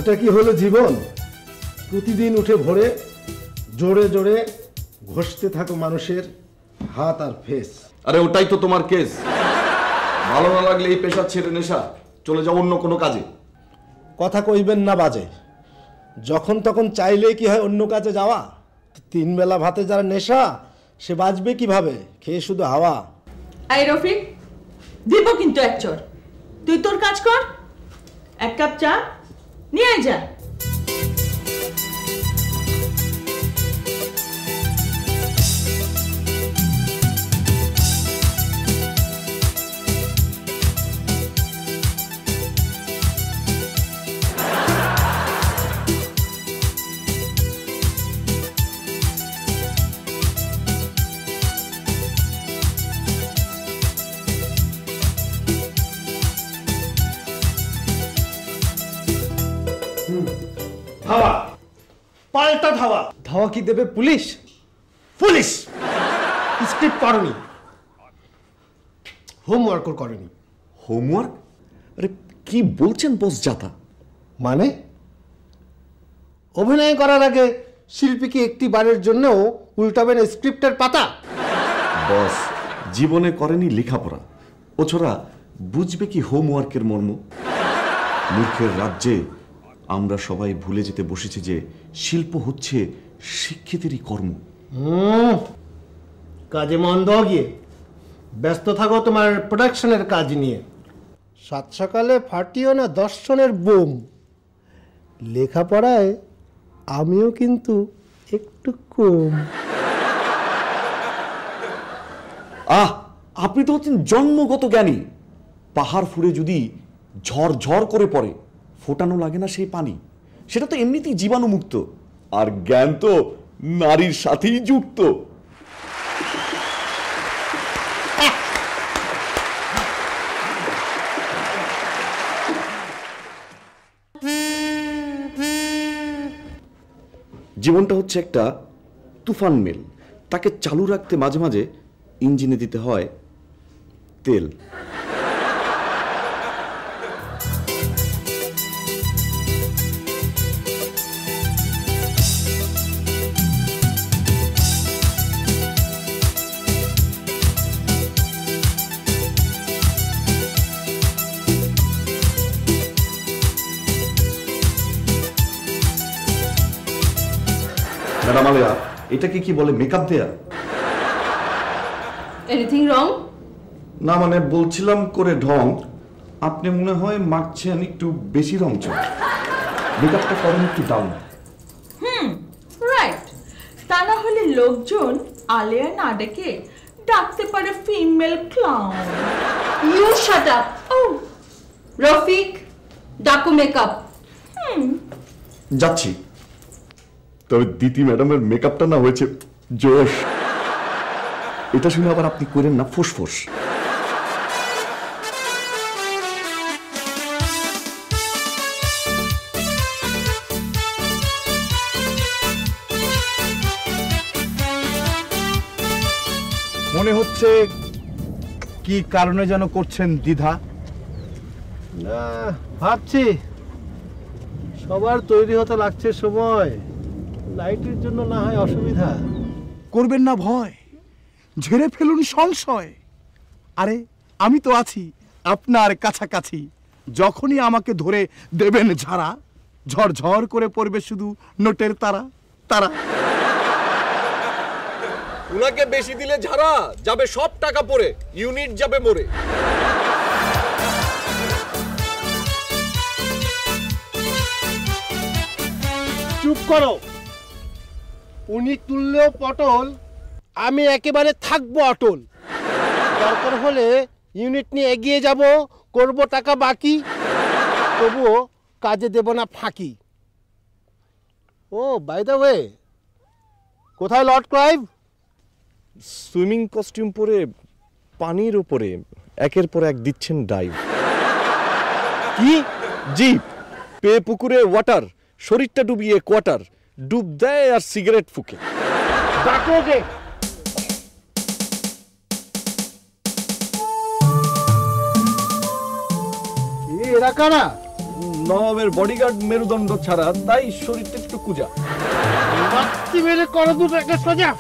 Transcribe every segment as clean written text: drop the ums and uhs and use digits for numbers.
এটা কি হলো জীবন? প্রতিদিন উঠে ভোরে জোরে জোরে ঘষতে থাকো মানুষের হাত আর ফেস। আরে ওটাই তো তোমার কেস। ভালো না লাগলে এই পেশা ছেড়ে নেশা চলে যাও অন্য কোনো কাজে। কথা কইবেন না বাজে। যখন তখন চাইলেই কি হয় অন্য কাজে যাওয়া? 3 বেলা ভাতে যারা নেশা সে বাঁচবে কিভাবে? খেয়ে শুধু হাওয়া। এই রফিক, দিব কিন্তু এক চর। তুই তোর কাজ কর, এক কাপ চা নিয়ে যা। ধাওয়া, পাল্টা ধাওয়া। ধাওয়া কি দেবে পুলিশ? পুলিশ স্ক্রিপ্ট করনি, হোমওয়ার্কও করেনি। হোমওয়ার্ক? আরে কি বলছেন বস জাতা? মানে অভিনয় করার আগে শিল্পীকে একটি বারের জন্যও উল্টাবেন স্ক্রিপ্টের পাতা? বস জীবনে করেনি লেখাপড়া, ও ছোড়া বুঝবে কি হোমওয়ার্কের মর্ম? মূর্খের রাজ্যে আমরা সবাই ভুলে যেতে বসেছি যে শিল্প হচ্ছে শিক্ষিতেরই কর্ম। কাজে মন দাও গিয়ে, ব্যস্ত থাকো তোমার প্রোডাকশনের কাজ নিয়ে। সাত সকালে ফাটিও না দর্শনের বোম। লেখাপড়ায় আমিও কিন্তু একটু কম। আপনি তো হচ্ছেন জন্মগত জ্ঞানী। পাহাড় ফুঁড়ে যদি ঝড় ঝড় করে পড়ে, ফোটানো লাগে না সেই পানি, সেটা তো এমনিতেই জীবাণুমুক্ত। আর জ্ঞান তো নারীর সাথেই যুক্ত। জীবনটা হচ্ছে একটা তুফান মেল, তাকে চালু রাখতে মাঝে মাঝে ইঞ্জিনে দিতে হয় তেল। ম্যাডাম আলেয়া, এটাকে কি বলে মেকআপ দেয়া? Anything wrong? না মানে বলছিলাম করে ঢং, আপনি মনে হয় মাখছেন একটু বেশি রং চল। মেকআপটা করেন একটু ডাউন। রাইট। তা না হলে লোকজন আলেয়া না ডেকে ডাকতে পারে female clown. You shut up. ও রফিক, ডাকো মেকআপ। যাচ্ছি। তবে দিতি ম্যাডামের মেকআপটা না হয়েছে জোশ। এটা শুনে আবার আপনি করেন না ফুসফুস। মনে হচ্ছে কি কারণে যেন করছেন দ্বিধা? না, ভাবছি সবার তৈরি হতে লাগছে সময়। লাইটের জন্য না হয় অসুবিধা। করবেন না ভয়, ঝেড়ে ফেলুন সংশয়। আরে আমি তো আছি আপনার কাছাকাছি। যখনই আমাকে ধরে দেবেন ঝাড়া, ঝরঝর করে পড়বে শুধু নোটের তারা তারা। উনাকে বেশি দিলে ঝাড়া যাবে সব টাকা পড়ে, ইউনিট যাবে মরে। চুপ করো। উনি তুললেও পটল, আমি একেবারে থাকবো অটল। দরকার হলে ইউনিট নিয়ে এগিয়ে যাব, করব টাকা বাকি, তবুও কাজে দেব না ফাঁকি। ও বাই দ্য ওয়ে, কোথায় লর্ড ক্লাইভ? সুইমিং কস্টিউম পরে পানির উপরে একের পর এক দিচ্ছেন ডাইভ। কি? জি, পে পুকুরে ওয়াটার, শরীরটা ডুবিয়ে কোয়ার্টার, ডুব দেয় আর সিগারেট ফুকে। ডাকো ওকে। এরা কারা? নবাবের বডিগার্ড মেরুদণ্ড ছাড়া, তাই শরীরটা একটু কুজা। বাচ্চি মেরে করো দুটাকে সোজা।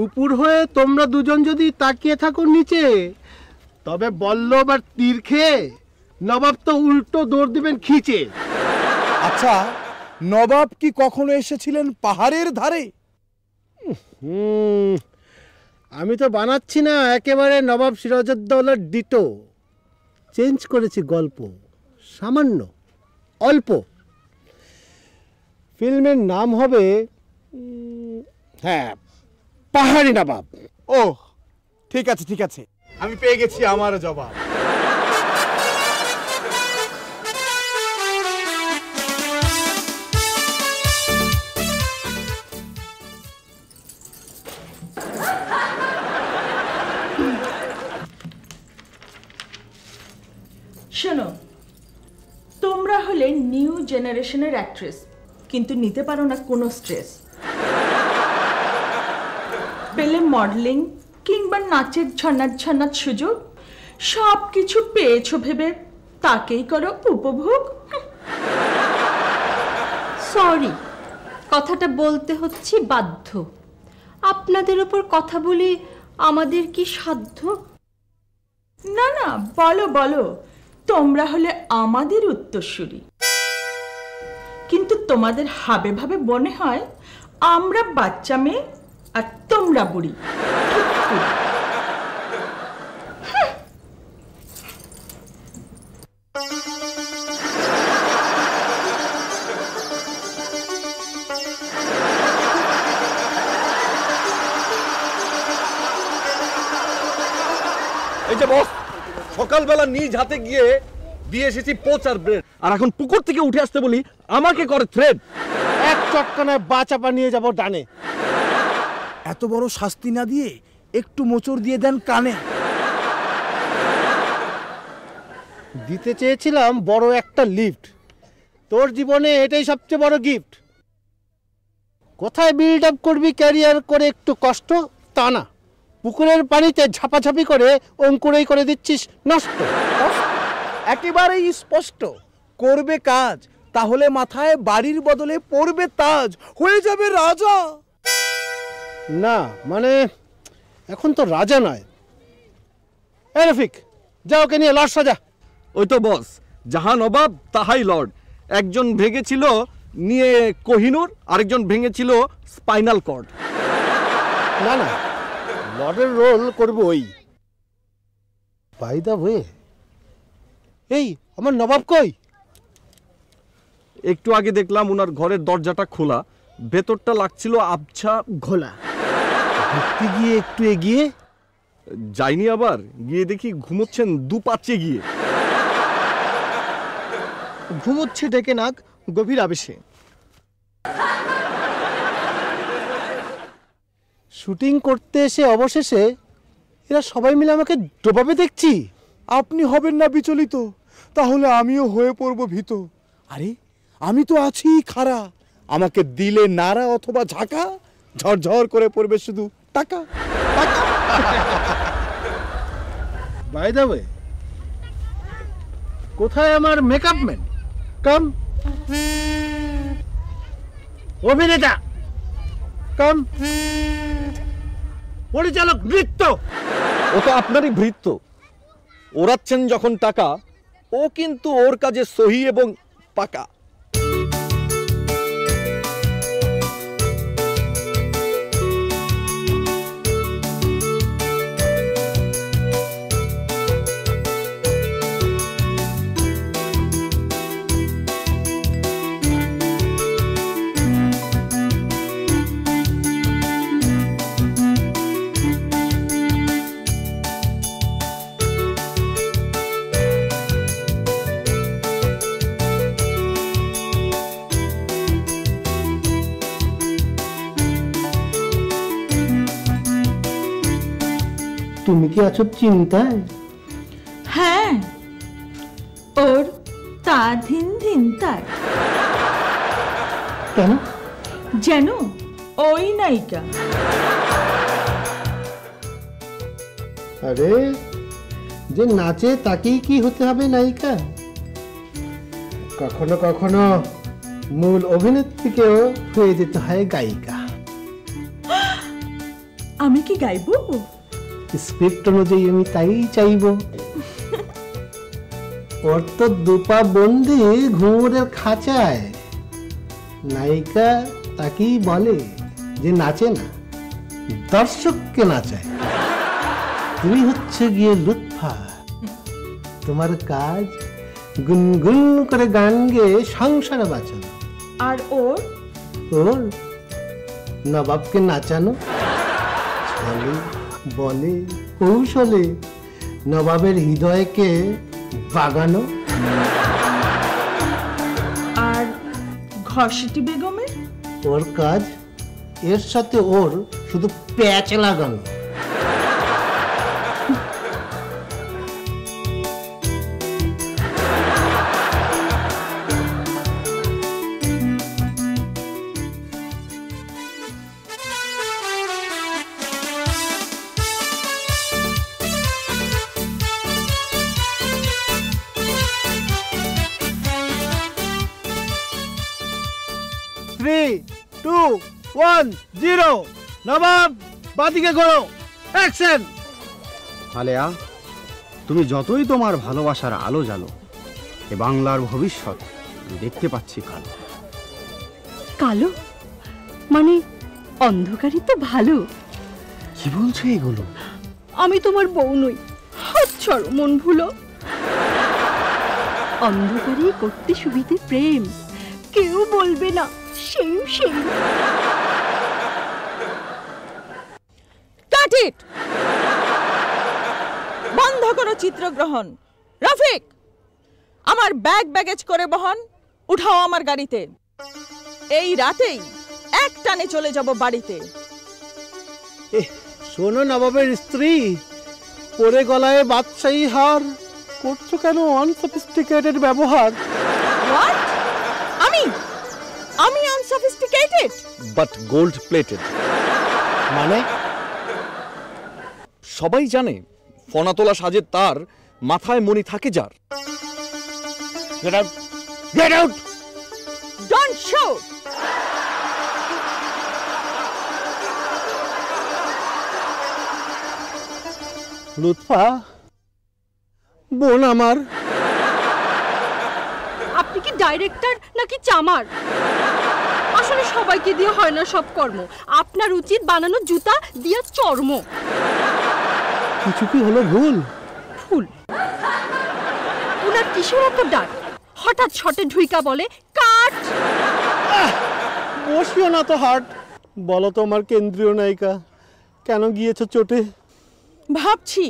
উপর হয়ে তোমরা দুজন যদি তাকিয়ে থাকো নিচে, তবে বল্লভ আর তীর খেয়ে নবাব তো উল্টো দৌড় দিবেন খিচে। আচ্ছা, নবাব কি কখনো এসেছিলেন পাহাড়ের ধারে? আমি তো বানাচ্ছি না একেবারে নবাব সিরাজউদ্দৌলার ডিটো, চেঞ্জ করেছি গল্প সামান্য অল্প। ফিল্মের নাম হবে হ্যাঁ, পাহাড়ি নবাব। ও ঠিক আছে ঠিক আছে, আমি পেয়ে গেছি আমার জবাব। শোনো, তোমরা হলে নিউ জেনারেশনের অ্যাক্ট্রেস, কিন্তু নিতে পারো না কোনো স্ট্রেস। পেলে মডেলিং কিংবা নাচের ছন্নার সুযোগ, সব কিছু পেয়েছো ভেবে তাকেই করো উপভোগ। সরি, কথাটা বলতে হচ্ছে বাধ্য। আপনাদের উপর কথা বলি আমাদের কি সাধ্য? না না, বলো বলো, তোমরা হলে আমাদের উত্তরসূরি, কিন্তু তোমাদের হাবে ভাবে মনে হয় আমরা বাচ্চা মেয়ে আর তোমরা বুড়ি। এই যে বস, সকালবেলা নিজ হাতে গিয়ে দিয়ে এসেছি পোচার ব্রেড, আর এখন পুকুর থেকে উঠে আসতে বলি আমাকে করে থ্রেড। এক চটকানায় বাচাপা নিয়ে যাব ডানে। এত বড় শাস্তি না দিয়ে একটু মোচড় দিয়ে দেন কানে। দিতে চেয়েছিলাম বড় একটা লিফট, তোর জীবনে এটাই সবচেয়ে বড় গিফট। কোথায় বিল্ড আপ করবি ক্যারিয়ার করে একটু কষ্ট, তা না, পুকুরের পানিতে ঝাপাঝাপি করে অঙ্কুরেই করে দিচ্ছিস নষ্ট। একেবারেই স্পষ্ট, করবে কাজ তাহলে মাথায় বাড়ির বদলে পড়বে তাজ, হয়ে যাবে রাজা। না মানে এখন তো রাজা নয়। এই রফিক, যা ওকে নিয়ে লর্ড সাজা। ওই তো বস, যাহা নবাব তাহাই লর্ড। একজন ভেঙেছিল নিয়ে কোহিনূর, আরেকজন ভেঙেছিল স্পাইনাল কর্ড। না না, লর্ডের রোল করবো ওই। বাই দা ওয়ে, এই আমার নবাব কই? একটু আগে দেখলাম ওনার ঘরের দরজাটা খোলা, ভেতরটা লাগছিল আবছা ঘোলা। দেখতে গিয়ে একটু এগিয়ে যাইনি, আবার গিয়ে দেখি ঘুমোচ্ছেন দুপাচ্ছে গিয়ে। ঘুমোচ্ছে ডেকে নাক গভীর আবেশে। শুটিং করতে এসে অবশেষে এরা সবাই মিলে আমাকে ডোবাবে দেখছি। আপনি হবেন না বিচলিত, তাহলে আমিও হয়ে পড়ব ভীত। আরে আমি তো আছি খাড়া, আমাকে দিলে নাড়া অথবা ঝাঁকা, ঝরঝর করে পড়বে শুধু টাকা টাকা। বাই দ্য ওয়ে, কোথায় আমার মেকআপ ম্যান? কাম। অভিনেতা কাম। পরিচালক নৃত্য। ও তো আপনারই ভৃত্য, ওড়াচ্ছেন যখন টাকা, ও কিন্তু ওর কাজে সহি এবং পাকা। তুমি কি আছো চিন্তায়? হ্যাঁ, ওর তা ধিন ধিন তায়। কেন? যেন ওই নায়িকা। আরে যে নাচে তাকেই কি হতে হবে নায়িকা? কখনো কখনো মূল অভিনেত্রীকেও হয়ে যেতে হয় গায়িকা। আমি কি গাইবো? স্ক্রিপ্ট অনুযায়ী আমি তাই চাইব। ওর তো দুপা বন্দি ঘুঙুরের খাঁচায়, নায়িকা তাকেই বলে যে নাচে না, দর্শককে নাচায়। তুমি হচ্ছে গিয়ে লুৎফা, তোমার কাজ গুনগুন করে গান গেয়ে সংসার বাঁচানো। আর ওর ওর নবাবকে নাচানো, ছলে বলে কৌশলে নবাবের হৃদয়কে বাগানো। আর ঘসেটি বেগমের? ওর কাজ এর সাথে ওর শুধু প্যাচ লাগানো। নবাব বাদিকে করো, অ্যাকশন। আলেয়া, তুমি যতই তোমার ভালোবাসার আলো জ্বালো, এ বাংলার ভবিষ্যৎ আমি দেখতে পাচ্ছি কালো। কালো মানে অন্ধকারই তো ভালো। কি বলছো এগুলো? আমি তোমার বউ নই, হাত ছাড়ো, মন ভুলো। অন্ধকারে করতে সুবিধে প্রেম, কেউ বলবে না সেই সেই। কাট ইট, বন্ধ করো চিত্রগ্রহণ। রফিক, আমার ব্যাগ ব্যাগেজ করে বহন, উঠাও আমার গাড়িতে। এই রাতেই এক টানে চলে যাব বাড়িতে। শোনো নবাবের স্ত্রী, পরে গলায় বাদশাহী হার, করছো কেন আনসফিস্টিকেটেড ব্যবহার? হোয়াট? আমি আনসফিস্টিকেটেড? But gold plated. মানে সবাই জানে ফনাতোলা সাজের তার, মাথায় মণি থাকে যার। Get out, get out. Don't shoot. Lutfa বোন আমার। আপনি কি ডাইরেক্টর নাকি চামার? আসলে সবাইকে দিয়ে হয় না সব কর্ম। আপনার উচিত বানানো জুতা দিয়া চর্ম। কিছু কি হলো ভুল? ফুল উনার কিসের এত ডাক? হঠাৎ শটে ঢুইকা বলে কাট। বসিও না তো হার্ট। বলো তো আমার কেন্দ্রীয় নায়িকা, কেন গিয়েছো চোটে? ভাবছি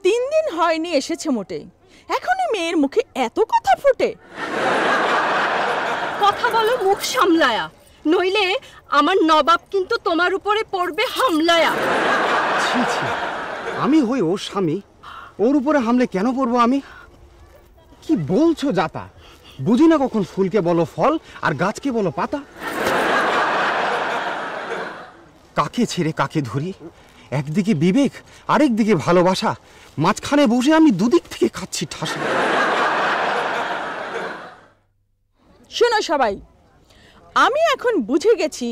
3 দিন হয়নি এসেছে মোটে, এখনই মেয়ের মুখে এত কথা ফোটে। কথা বলো মুখ সামলায়া, নইলে আমার নবাব কিন্তু তোমার উপরে পড়বে হামলায়া। ছি ছি, আমি হই ওর স্বামী, ওর উপরে হামলে কেন পড়বো আমি? কি বলছো যাতা? বুঝি না কখন ফুলকে বলো ফল আর গাছকে বলো পাতা। কাকে ছেড়ে কাকে ধরি, একদিকে বিবেক আরেকদিকে ভালোবাসা, মাঝখানে বসে আমি দুদিক থেকে খাচ্ছি ঠাসা। শোনো সবাই, আমি এখন বুঝে গেছি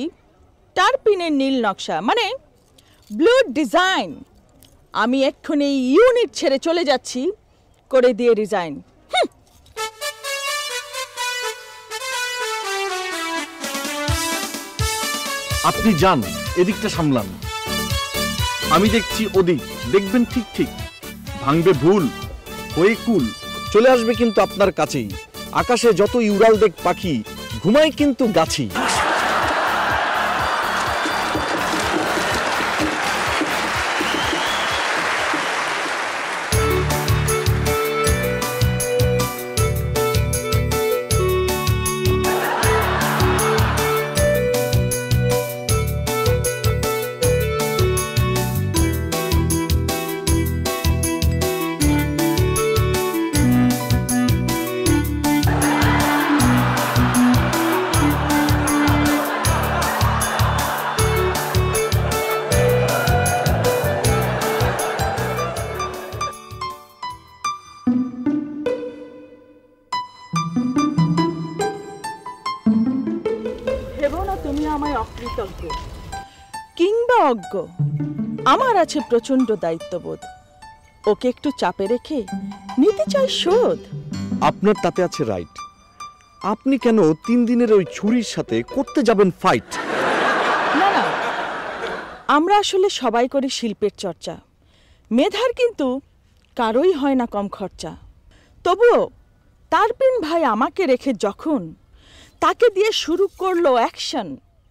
টারপিনের নীল নকশা মানে ব্লু ডিজাইন। আমি এক্ষুনি ইউনিট ছেড়ে চলে যাচ্ছি, করে দিয়ে রিজাইন। আপনি যান, এদিকটা সামলান, আমি দেখছি ওদিক। দেখবেন ঠিক ঠিক, ভাঙবে ভুল, হয়ে কুল, চলে আসবে কিন্তু আপনার কাছেই। আকাশে যত ইউরাল দেখ পাখি, ঘুমায় কিন্তু গাছি। না আমায় অকৃতজ্ঞ কিংবা অজ্ঞ, আমার আছে প্রচন্ড দায়িত্ববোধ। ওকে একটু চাপে রেখে নিতে চাই শোধ। আপনার তাতে আছে রাইট। আপনি কেন 3 দিনের ওই ছুরির সাথে করতে যাবেন ফাইট? না না, আমরা আসলে সবাই করি শিল্পের চর্চা, মেধার কিন্তু কারোই হয় না কম খরচা। তবুও তারপিন ভাই আমাকে রেখে যখন তাকে দিয়ে শুরু করলো অ্যাকশন,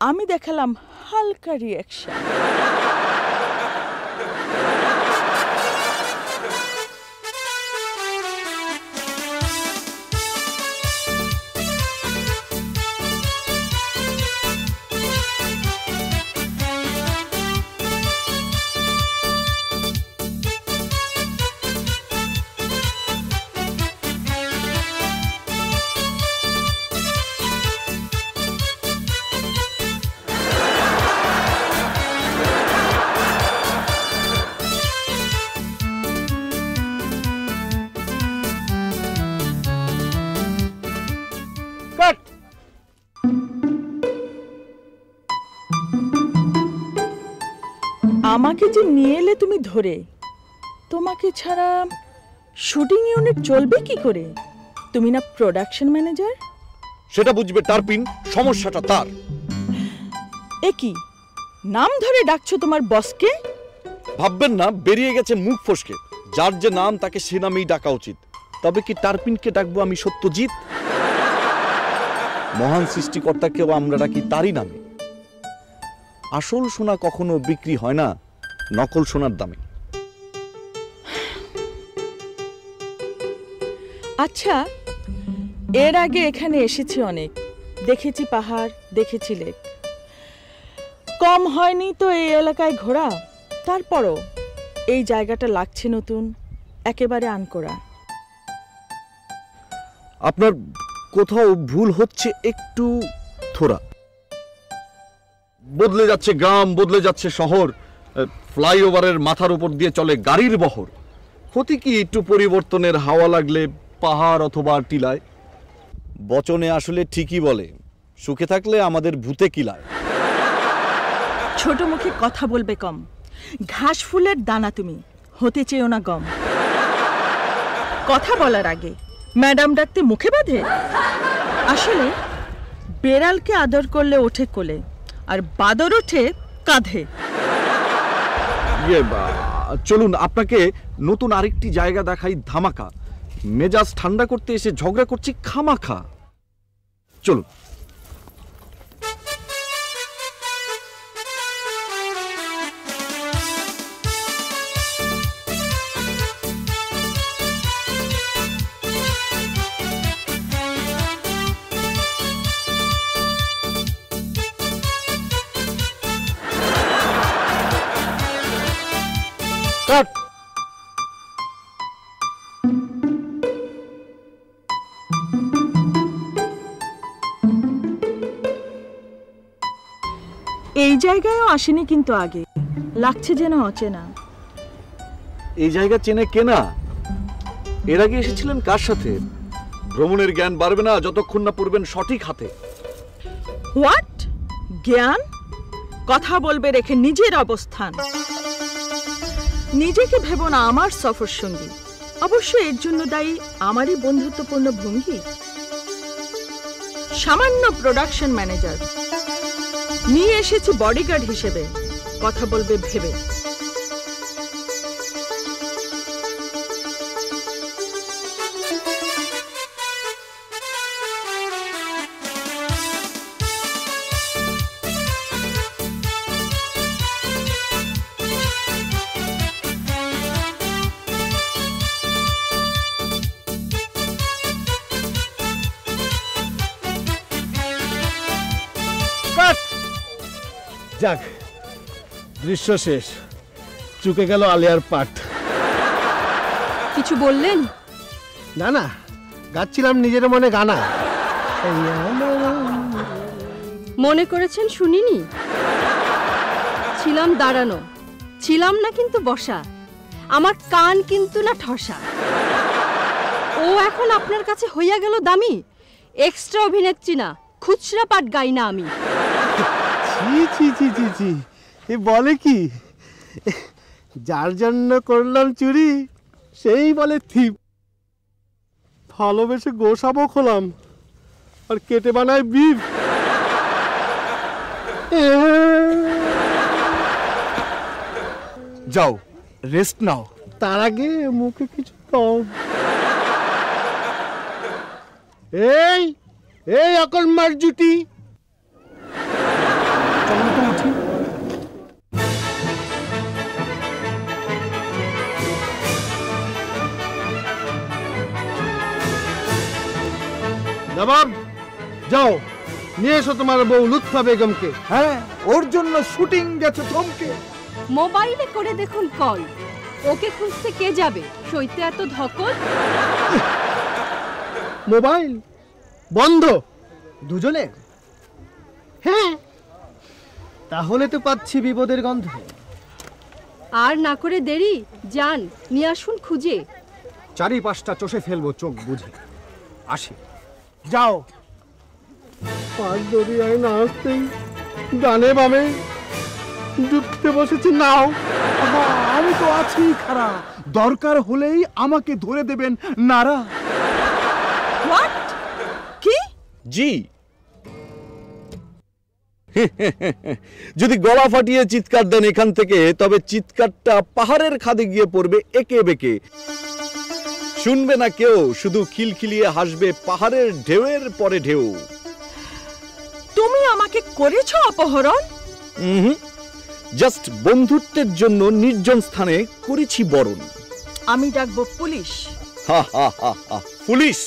আমি দেখালাম হালকা রিঅ্যাকশন। আমাকে যে নিয়ে এলে তুমি ধরে, তোমাকে ছাড়া শুটিং ইউনিট চলবে কি করে? তুমি না প্রোডাকশন ম্যানেজার? সেটা বুঝবে টারপিন, সমস্যাটা তার। এ কি নাম ধরে ডাকছো তোমার বসকে? ভাববেন না বেরিয়ে গেছে মুখ ফসকে। যার যে নাম তাকে সে নামেই ডাকা উচিত। তবে কি টারপিনকে ডাকবো আমি সত্যজিৎ? মহান সৃষ্টিকর্তাকেও আমরা ডাকি তারই নামে। আসল সোনা কখনো বিক্রি হয় না নকল সোনার দামে। আচ্ছা, এর আগে এখানে এসেছি অনেক, দেখেছি পাহাড়, দেখেছি লেক, কম হয়নি তো এই এলাকায় ঘোরা। তারপরও এই জায়গাটা লাগছে নতুন, একেবারে আনকোড়া। আপনার কোথাও ভুল হচ্ছে একটু থোড়া। বদলে যাচ্ছে গ্রাম, বদলে যাচ্ছে শহর, ফ্লাইওভারের মাথার উপর দিয়ে চলে গাড়ির বহর। ক্ষতি কি একটু পরিবর্তনের হাওয়া লাগলে পাহাড় অথবা টিলায়? বচনে আসলে ঠিকই বলে, সুখে থাকলে আমাদের ভূতে কিলায়। ছোট মুখে কথা বলবে কম, ঘাস ফুলের দানা তুমি, হতে চেয়েও না গম। কথা বলার আগে ম্যাডাম ডাকতে মুখে বাঁধে। আসলে বেড়ালকে আদর করলে ওঠে কোলে, আর বাদর ওঠে কাঁধে। চলুন আপনাকে নতুন আরেকটি জায়গা দেখাই ধামাকা। মেজাজ ঠান্ডা করতে এসে ঝগড়া করছি খামাখা। চলুন। এই জায়গায়ও আসেনি কিন্তু আগে, লাগছে যেন অচেনা। এই জায়গা চেনে কেনা? এর আগে এসেছিলেন কার সাথে? ভ্রমণের জ্ঞান বাড়বে না যতক্ষণ না পড়বেন সঠিক হাতে। হোয়াট জ্ঞান? কথা বলবে রেখে নিজের অবস্থান। নিজেকে ভেবো না আমার সফর সঙ্গী, অবশ্য এর জন্য দায়ী আমারই বন্ধুত্বপূর্ণ ভঙ্গি। সামান্য প্রোডাকশন ম্যানেজার নিয়ে এসেছি বডিগার্ড হিসেবে, কথা বলবে ভেবে। যাক, দৃশ্য শেষ, চুকে গেল আলিয়ার পাঠ। কিছু বললেন? না না, গাচ্ছিলাম নিজের মনে গানা। মনে করেছেন শুনিনি? ছিলাম দাঁড়ানো, ছিলাম না কিন্তু বসা, আমার কান কিন্তু না ঠসা। ও এখন আপনার কাছে হইয়া গেল দামি, এক্সট্রা অভিনেত্রী না, খুচরা পাট গাই না আমি। ছি ছি ছি ছি, এ বলে কি? যার জন্য করলাম চুরি সেই বলে থিপ। ভালোবেসে গোসাবো খোলাম আর কেটে বানায় বিফ। যাও, রেস্ট নাও। তার আগে মুখে কিছু কম। এই এই অকর্মার জুটি, চলো তো উঠি। নবাব যাও, নিয়ে এসো তোমার বউ লুৎফা বেগমকে। হ্যাঁ, ওর জন্য শুটিং গেছে থমকে। মোবাইলে করে দেখুন কল, ওকে খুঁজতে কে যাবে সইতে এত ধকল? মোবাইল বন্ধ দুজনের? হ্যাঁ। তাহলে তো পাচ্ছি বিপদের গন্ধ। আর না করে দেরি, যান নিয়ে আসুন খুঁজে। চারিপাশটা চষে ফেলবো চোখ বুঝে। আসি। যাও। পাঁচ দরিয়ায় না আসতেই ডানে বামে ডুবতে বসেছে নাও। আহা, আমি তো আছি খাড়া, দরকার হলেই আমাকে ধরে দেবেন নারা। হোয়াট? কি? জি। যদি গলা ফাটিয়ে চিৎকার দেন এখান থেকে, তবে চিৎকারটা পাহাড়ের খাদে গিয়ে পড়বে একে বেঁকে। শুনবে না কেউ, শুধু খিলখিলিয়ে হাসবে পাহাড়ের ঢেউয়ের পরে ঢেউ। তুমি আমাকে করেছো অপহরণ? জাস্ট বন্ধুত্বের জন্য নির্জন স্থানে করেছি বরণ। আমি ডাকবো পুলিশ। হা হা হা হা, পুলিশ?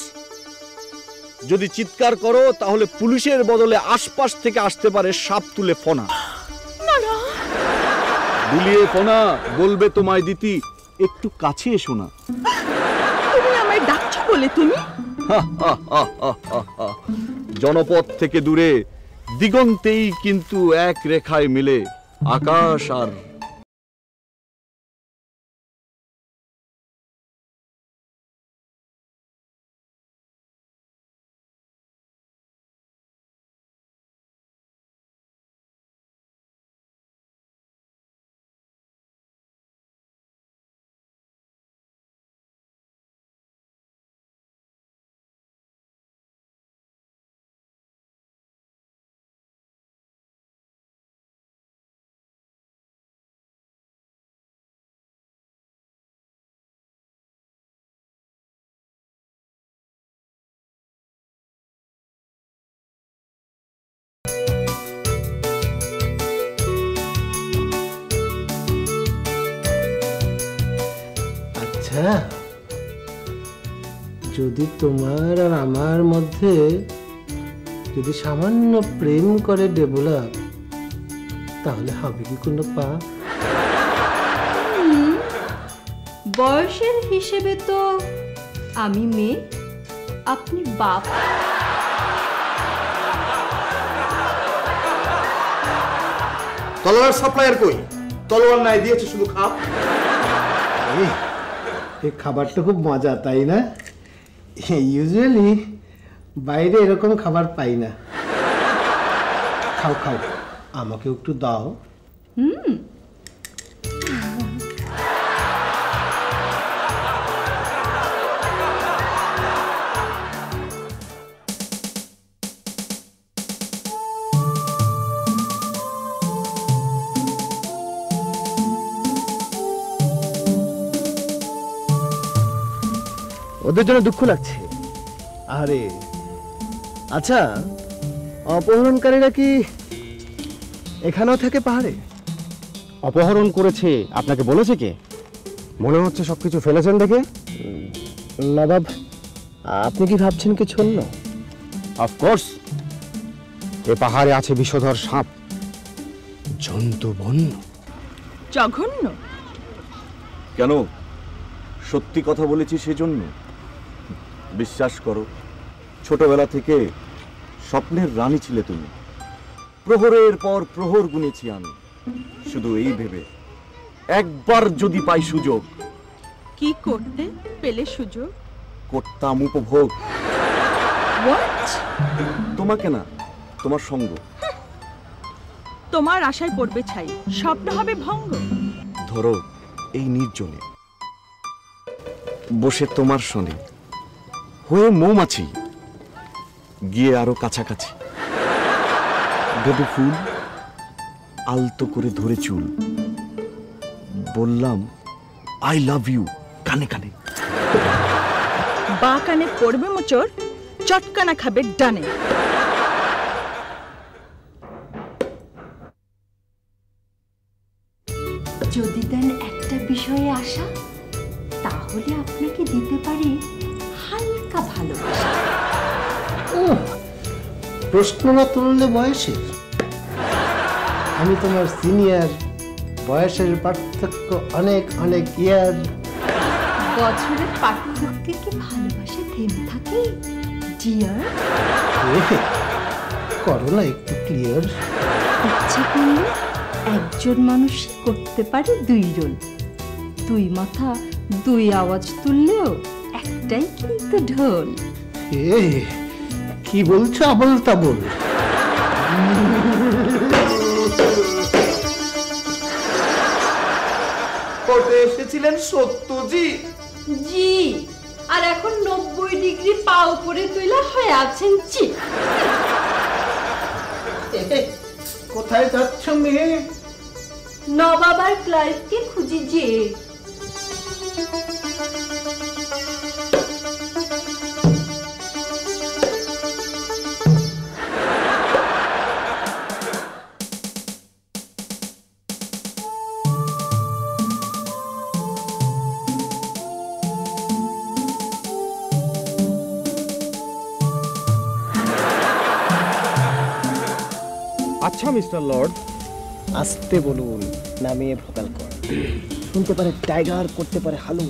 যদি চিৎকার করো তাহলে পুলিশের বদলে আশপাশ থেকে আসতে পারে সাপ তুলে ফোনা। দুলিয়ে ফোনা বলবে তোমায় দিতি, একটু কাছে এসো না। তুমি আমায় ডাকছো বলে তুমি? জনপদ থেকে দূরে দিগন্তেই কিন্তু এক রেখায় মিলে আকাশ আর আচ্ছা, যদি তোমার আর আমার মধ্যে যদি সামান্য প্রেম করে ডেভেলপ, তাহলে হবে কি কোনো পাপ? বয়সের হিসেবে তো আমি মেয়ে, আপনি বাপ। তলোয়ার সাপ্লায়ার কই? তলোয়ার নাই, দিয়েছে শুধু খাপ। এই খাবারটা খুব মজা, তাই না? ইউজুয়ালি বাইরে এরকম খাবার পাই না। খাও খাও, আমাকে একটু দাও। ওদের জন্য দুঃখ লাগছে। আরে আচ্ছা, অপহরণকারীরা কি এখানেও থাকে পাহাড়ে? অপহরণ করেছে আপনাকে বলেছে কে? মনে হচ্ছে সবকিছু ফেলেছেন দেখে। নবাব, আপনি কি ভাবছেন কিছু অন্য? অফকোর্স, এ পাহাড়ে আছে বিষধর সাপ, জন্তু বন্য। জঘন্য। কেন? সত্যি কথা বলেছি সেজন্য। বিশ্বাস করো, ছোটবেলা থেকে স্বপ্নের রানী ছিলে তুমি। প্রহরের পর প্রহর গুনেছি আমি, শুধু এই ভেবে একবার যদি পাই সুযোগ। কি করতে পেলে সুযোগ? করতাম উপভোগ। হোয়াট? তোমাকে না, তোমার সঙ্গ। তোমার আশায় পড়বে ছাই, স্বপ্ন হবে ভঙ্গ। ধরো এই নির্জনে বসে তোমার শোনে হয়ে মৌমাছি, গিয়ে আরো কাছাকাছি, দেবো ফুল, আলতো করে ধরে চুল, বললাম আই লাভ ইউ কানে কানে। বা কানে পড়বে মোচর, চটকানা খাবে ডানে। যদি দেন একটা বিষয়ে আশা, তাহলে আপনাকে দিতে পারি হালকা ভালোবাসা। প্রশ্ন না তুললে বয়সের, আমি তোমার সিনিয়র, বয়সের পার্থক্য অনেক অনেক ইয়ার। বছরের পার্থক্যে কি ভালোবাসা থেমে থাকে ডিয়ার? করো না একটু ক্লিয়ার। ইচ্ছে করলে একজন মানুষই করতে পারে দুই রোল। দুই মাথা দুই আওয়াজ তুললেও একটাই কিন্তু ঢোল। কি বলছো আবল তাবল? কোর্টে এসেছিলেন সত্যজিৎ? জি, আর এখন 90 ডিগ্রি পা উপরে তুইলা হয়ে আছেন জি। কোথায় যাচ্ছ মেয়ে? নবাব আর ক্লাইভকে খুঁজি যে। আচ্ছা মিস্টার লর্ড, আসতে বলুন, নামিয়ে ভোকাল কর। শুনতে পারে টাইগার, করতে পারে হালু।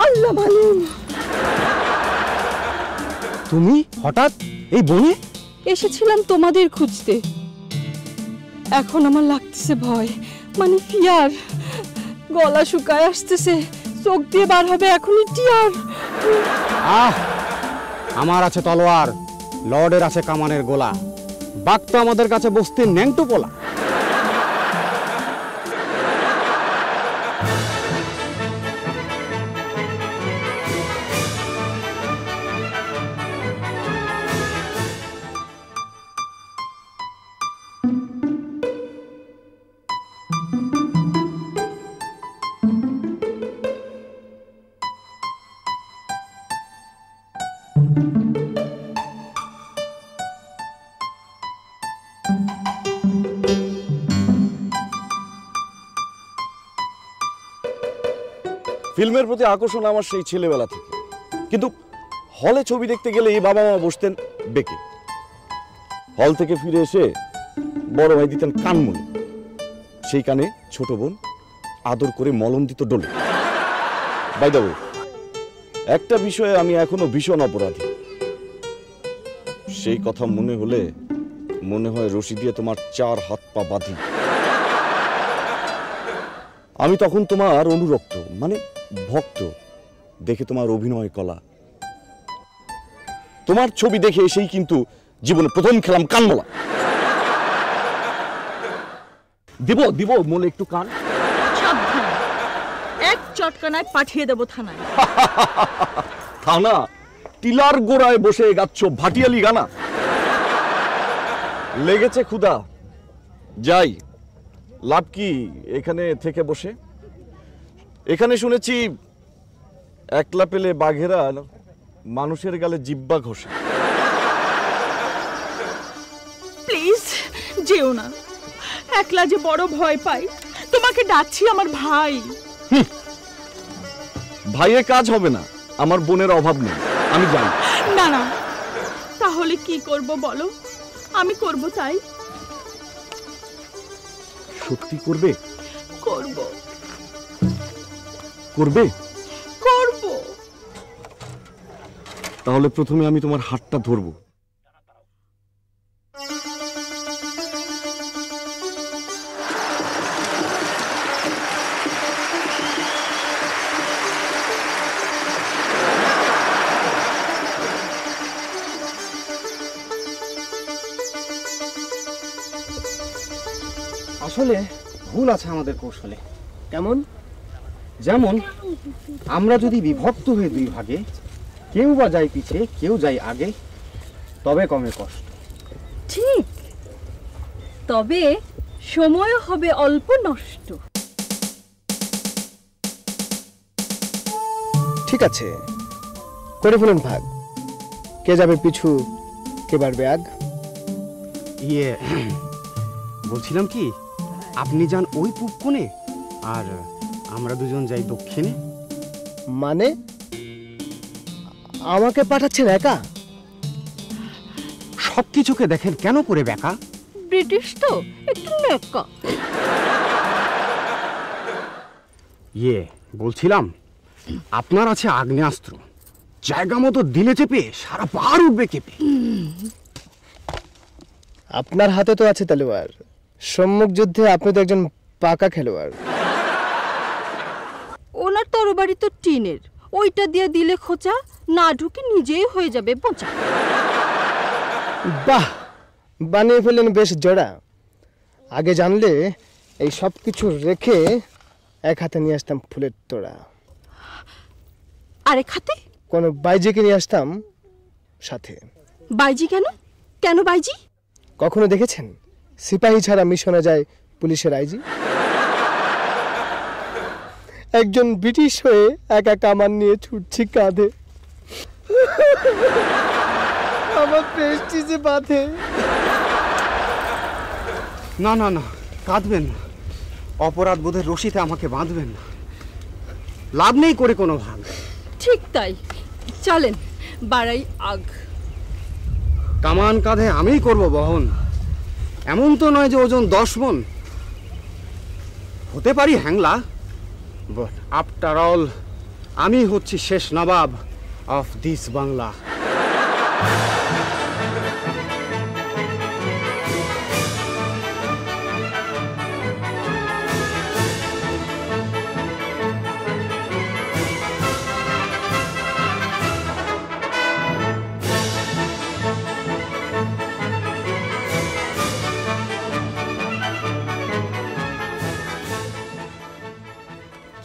আল্লাহ মালুম। তুমি হঠাৎ এই বনে? এসেছিলাম তোমাদের খুঁজতে। এখন আমার লাগতেছে ভয়, মানে ফিয়ার। গলা শুকায় আসতেছে, চোখ দিয়ে বার হবে এখনই টিয়ার। আমার আছে তলোয়ার, লর্ডের আছে কামানের গোলা। বাঘ তো আমাদের কাছে বসতে ন্যাংটো পোলা। ফিল্মের প্রতি আকর্ষণ আমার সেই ছেলেবেলা থেকে, কিন্তু হলে ছবি দেখতে গেলে এই বাবা মা বসতেন বেঁকে। হল থেকে ফিরে এসে বড় ভাই দিতেন কানমুনি, সেই কানে ছোট বোন আদর করে মলম দিত ডোলে। বাই দ্য ওয়ে, একটা বিষয়ে আমি এখনো ভীষণ অপরাধী। সেই কথা মনে হলে মনে হয় রশি দিয়ে তোমার 4 হাত পা বাঁধি। আমি তখন তোমার অনুরক্ত, মানে ভক্ত। দেখে তোমার অভিনয় কলা, তোমার ছবি দেখে এসেই কিন্তু জীবনে প্রথম খেলাম কানমলা। দিব দিব মনে একটু কান। সাবধান, এক চটকানায় পাঠিয়ে দেব থানায়। থানা? টিলার গোড়ায় বসে গাচ্ছ ভাটিয়ালি গানা। লেগেছে ক্ষুধা, যাই। লাভ কি এখানে থেকে বসে? এখানে শুনেছি একলা পেলে বাঘেরা মানুষের গালে জিব্বা ঘষে। প্লিজ যেও না, একলা যে বড় ভয় পাই। তোমাকে ডাকছি আমার ভাই। ভাইয়ের কাজ হবে না, আমার বোনের অভাব নেই, আমি জানি। না না, তাহলে কি করব বলো? আমি করব তাই। সত্যি করবে? করব করবে? করব। তাহলে প্রথমে আমি তোমার হাতটা ধরবো। আসলে ভুল আছে আমাদের কৌশলে। কেমন? যেমন আমরা যদি বিভক্ত হয়ে দুই ভাগে, কেউ বা যায় পিছে কেউ যায় আগে, তবে কমে কষ্ট। ঠিক, তবে সময়ও হবে অল্প নষ্ট। ঠিক আছে, করে ফেলুন ভাগ। কে যাবে পিছু, কে বাড়বে আগ। ইয়ে বলছিলাম কি, আপনি যান ওই পূব কোণে আর আমরা দুজন যাই দক্ষিণে। মানে আমাকে পাঠাচ্ছেন একা? সব কিছুকে দেখেন কেন করে বেকা? ব্রিটিশ তো একটু নেকা। ইয়ে বলছিলাম, আপনার আছে আগ্নেয়াস্ত্র, জায়গা মতো দিলে চেপে সারা পাহাড় উঠবে কেঁপে। আপনার হাতে তো আছে তলোয়ার, সম্মুখ যুদ্ধে আপনি তো একজন পাকা খেলোয়াড়। ওনার তরবারি তো টিনের, ওইটা দিয়ে দিলে খোঁচা, না ঢুকে নিজেই হয়ে যাবে বোচা। বাহ, বানিয়ে ফেললেন বেশ জোড়া। আগে জানলে এই সব কিছু রেখে এক হাতে নিয়ে আসতাম ফুলের তোড়া, আরেক হাতে কোনো বাইজিকে নিয়ে আসতাম সাথে। বাইজি কেন? কেন বাইজি? কখনো দেখেছেন সিপাহী ছাড়া মিশনে যায় পুলিশের আইজি? একজন ব্রিটিশ হয়ে একা কামান নিয়ে ছুটছি কাঁধে, আমার প্রেস্টিজে বাঁধে। না না না, কাঁদবেন না, অপরাধ বোধের রশিতে আমাকে বাঁধবেন না, লাভ নেই করে কোনো ভাগ। ঠিক তাই, চলেন বাড়াই আগ। কামান কাঁধে আমিই করব বহন, এমন তো নয় যে ওজন 10 মণ। হতে পারি হ্যাংলা, বাট আফটার অল আমি হচ্ছি শেষ নবাব অফ দিস বাংলা।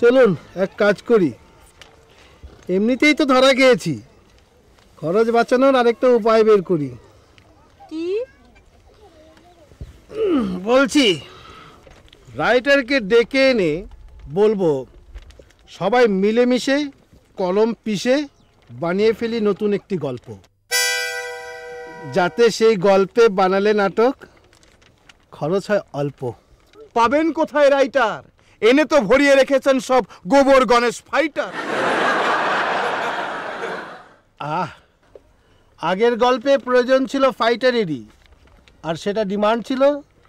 চলুন এক কাজ করি, এমনিতেই তো ধরা খেয়েছি, খরচ বাঁচানোর আরেকটা উপায় বের করি। কি বলছি, রাইটারকে ডেকে এনে বলবো সবাই মিলেমিশে কলম পিষে বানিয়ে ফেলি নতুন একটি গল্প, যাতে সেই গল্পে বানালে নাটক খরচ হয় অল্প। পাবেন কোথায় রাইটার? এনে তো ভরিয়ে রেখেছেন সব গোবর গণেশ ফাইটার। আগের গল্পে প্রয়োজন ছিল ফাইটারেরই, আর সেটা ডিমান্ড ছিল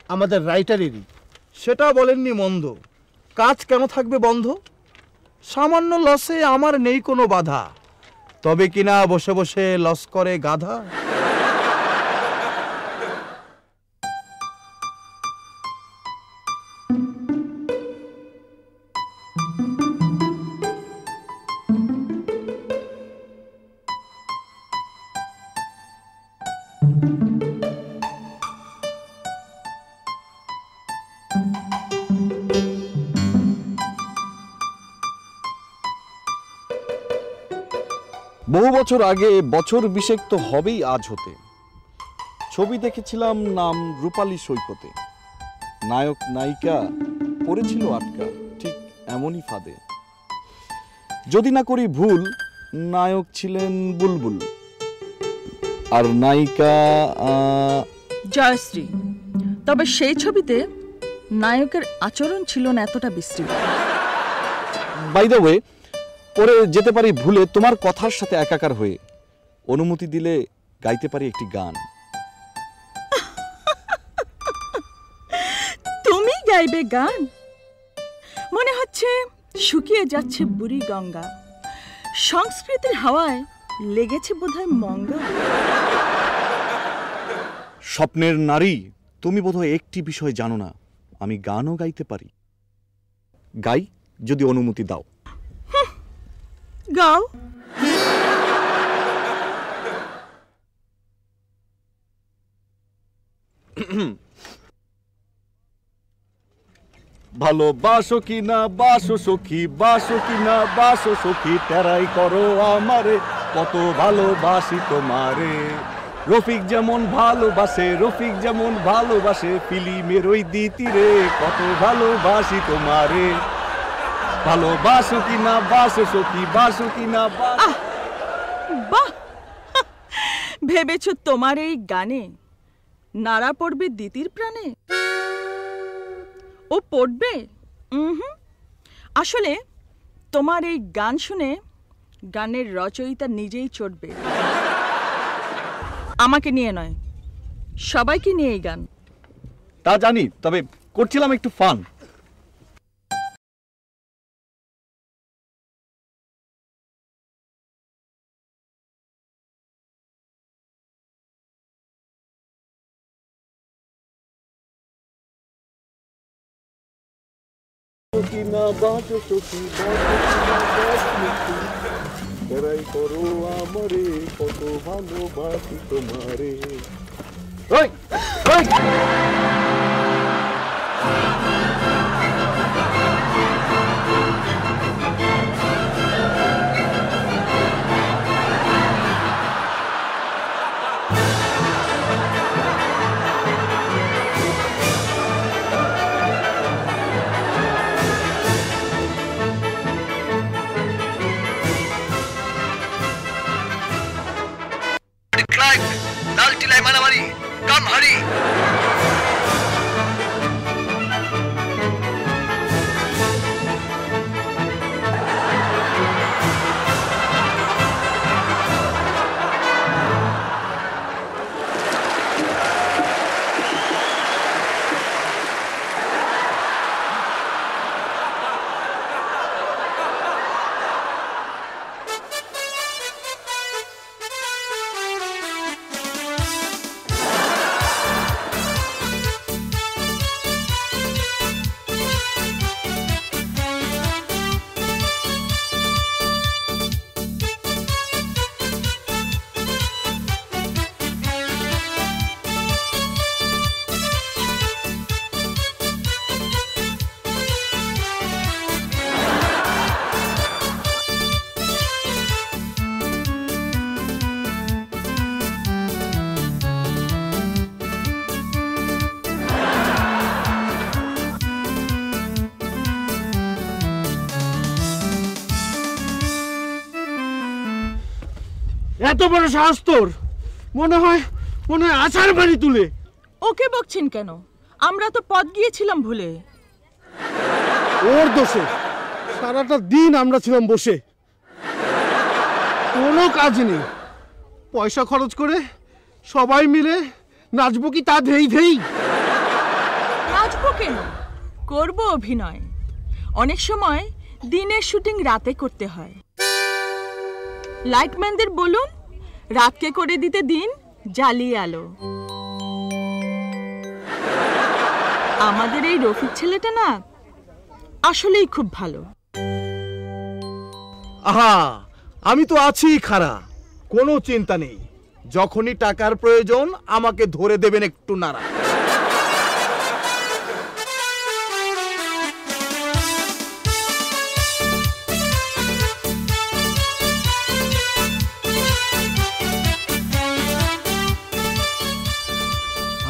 আমাদের রাইটারেরই। সেটা বলেননি মন্দ, কাজ কেন থাকবে বন্ধ? সামান্য লসে আমার নেই কোনো বাধা, তবে কিনা বসে বসে লস করে গাধা। বহু বছর আগে, বছর 20 তো হবেই আজ হতে, ছবি দেখেছিলাম নাম রূপালী সৈকতে, নায়ক নায়িকা পড়েছিল আটকা ঠিক এমনই ফাঁদে। যদি না করি ভুল, নায়ক ছিলেন বুলবুল আর নায়িকা জয়শ্রী। তবে সেই ছবিতে নায়কের আচরণ ছিল না এতটা বিশ্রী। বাই দ্য ওয়ে, পরে যেতে পারি ভুলে তোমার কথার সাথে একাকার হয়ে, অনুমতি দিলে গাইতে পারি একটি গান। তুমি গাইবে গান? মনে হচ্ছে শুকিয়ে যাচ্ছে বুড়ি গঙ্গা, সংস্কৃতির হাওয়ায় লেগেছে বোধহয় মঙ্গা। স্বপ্নের নারী, তুমি বোধহয় একটি বিষয় জানো না, আমি গানও গাইতে পারি। গাই যদি অনুমতি দাও। গাও। ভালোবাসো কিনা বাসো সখী, বাসো কিনা বাসো সখী, তেরাই করো আমারে, কত ভালোবাসি তোমারে। রফিক যেমন ভালোবাসে, রফিক যেমন ভালোবাসে, ফিল্মের ওই দিতিরে, কত ভালোবাসি তোমারে। ভালোবাসো কিনা বাসো সখী, বাসো কিনা বাসো। বাহ, ভেবেছ তোমার এই গানে নাড়া পড়বে দিতির প্রাণে? ও পড়বে? আসলে তোমার এই গান শুনে গানের রচয়িতা নিজেই চড়বে। আমাকে নিয়ে নয়, সবাইকে নিয়ে এই গান। তা জানি, তবে করছিলাম একটু ফান। কিনা বাসো সখী, তেরাই করো আমারে, কত ভালোবাসি তোমারে। ওই ওই লাল টিলায় মারামারি, কাম হারি। এত বড় সাহস তোর! মনে হয় আছাড় বাড়ি তুলে। ওকে বকছেন কেন? আমরা তো পথ গিয়েছিলাম ভুলে। ওর দোষে সারাটা দিন আমরা ছিলাম বসে, কোনো কাজ নেই। পয়সা খরচ করে সবাই মিলে নাচবো কি তা ধেই ধেই? নাচবো কেন, করবো অভিনয়। অনেক সময় দিনের শুটিং রাতে করতে হয়। লাইটম্যানদের বলুন রাতকে করে দিতে দিন জ্বালিয়ে আলো। আমাদের এই রফিক ছেলেটা না আসলেই খুব ভালো। আহা, আমি তো আছি খাড়া, কোনো চিন্তা নেই। যখনই টাকার প্রয়োজন আমাকে ধরে দেবেন একটু নাড়া।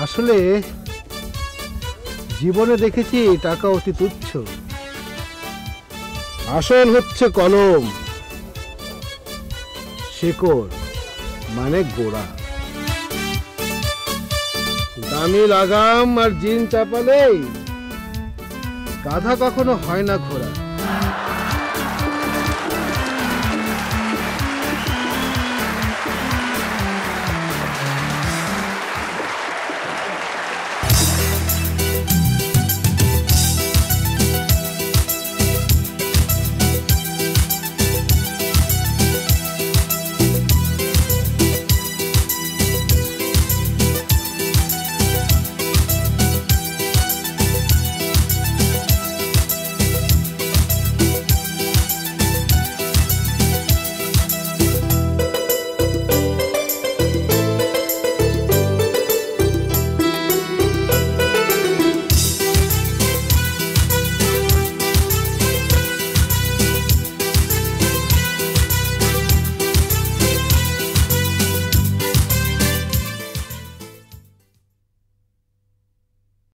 আসলে জীবনে দেখেছি টাকা অতি তুচ্ছ, আসল হচ্ছে কলম, শেকড় মানে গোড়া। দামি লাগাম আর জিন চাপালে গাধা কখনো হয় না ঘোড়া।